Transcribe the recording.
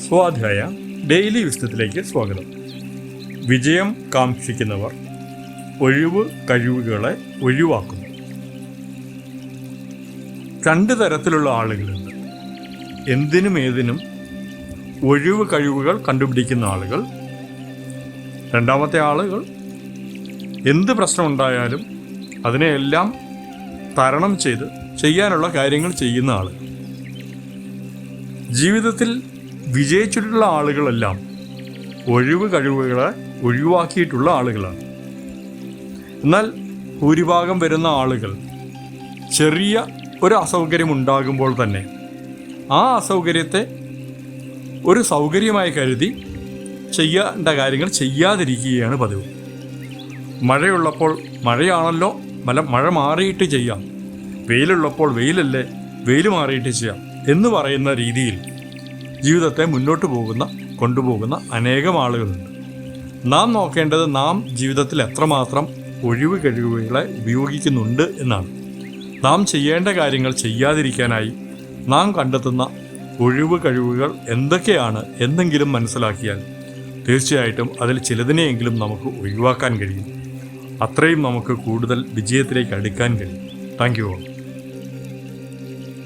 സ്വാധ്യായ ഡെയിലി വിസ്തത്തിലേക്ക് സ്വാഗതം. വിജയം കാക്ഷിക്കുന്നവർ കഴിവുകളെ ഒഴിവാക്കുന്നു. രണ്ട് തരത്തിലുള്ള ആളുകളുണ്ട്. എന്തിനും ഏതിനും കഴിവുകൾ കണ്ടുപിടിക്കുന്ന ആളുകൾ. രണ്ടാമത്തെ ആളുകൾ എന്ത് പ്രശ്നമുണ്ടായാലും അതിനെയെല്ലാം തരണം ചെയ്ത് ചെയ്യാനുള്ള കാര്യങ്ങൾ ചെയ്യുന്ന ആളുകൾ. ജീവിതത്തിൽ വിജയിച്ചിട്ടുള്ള ആളുകളെല്ലാം കഴിവുകളെ ഒഴിവാക്കിയിട്ടുള്ള ആളുകളാണ്. എന്നാൽ ഭൂരിഭാഗം വരുന്ന ആളുകൾ ചെറിയ ഒരു അസൗകര്യം ഉണ്ടാകുമ്പോൾ തന്നെ ആ അസൗകര്യത്തെ ഒരു സൗകര്യമായി കരുതി ചെയ്യേണ്ട കാര്യങ്ങൾ ചെയ്യാതിരിക്കുകയാണ് പതിവ്. മഴയുള്ളപ്പോൾ മഴയാണല്ലോ, മഴ മാറിയിട്ട് ചെയ്യാം, വെയിലുള്ളപ്പോൾ വെയിലല്ലേ, വെയിൽ മാറിയിട്ട് ചെയ്യാം എന്ന് പറയുന്ന രീതിയിൽ ജീവിതത്തെ മുന്നോട്ട് കൊണ്ടുപോകുന്ന അനേകം ആളുകളുണ്ട്. നാം നോക്കേണ്ടത് നാം ജീവിതത്തിൽ എത്രമാത്രം കഴിവുകളെ ഉപയോഗിക്കുന്നുണ്ട് എന്നാണ്. നാം ചെയ്യേണ്ട കാര്യങ്ങൾ ചെയ്യാതിരിക്കാനായി നാം കണ്ടെത്തുന്ന കഴിവുകൾ എന്തൊക്കെയാണ് എന്നെങ്കിലും മനസ്സിലാക്കിയാൽ തീർച്ചയായിട്ടും അതിൽ ചിലതിനെയെങ്കിലും നമുക്ക് ഒഴിവാക്കാൻ കഴിയും. അത്രയും നമുക്ക് കൂടുതൽ വിജയത്തിലേക്ക് അടുക്കാൻ കഴിയും. Thank you all.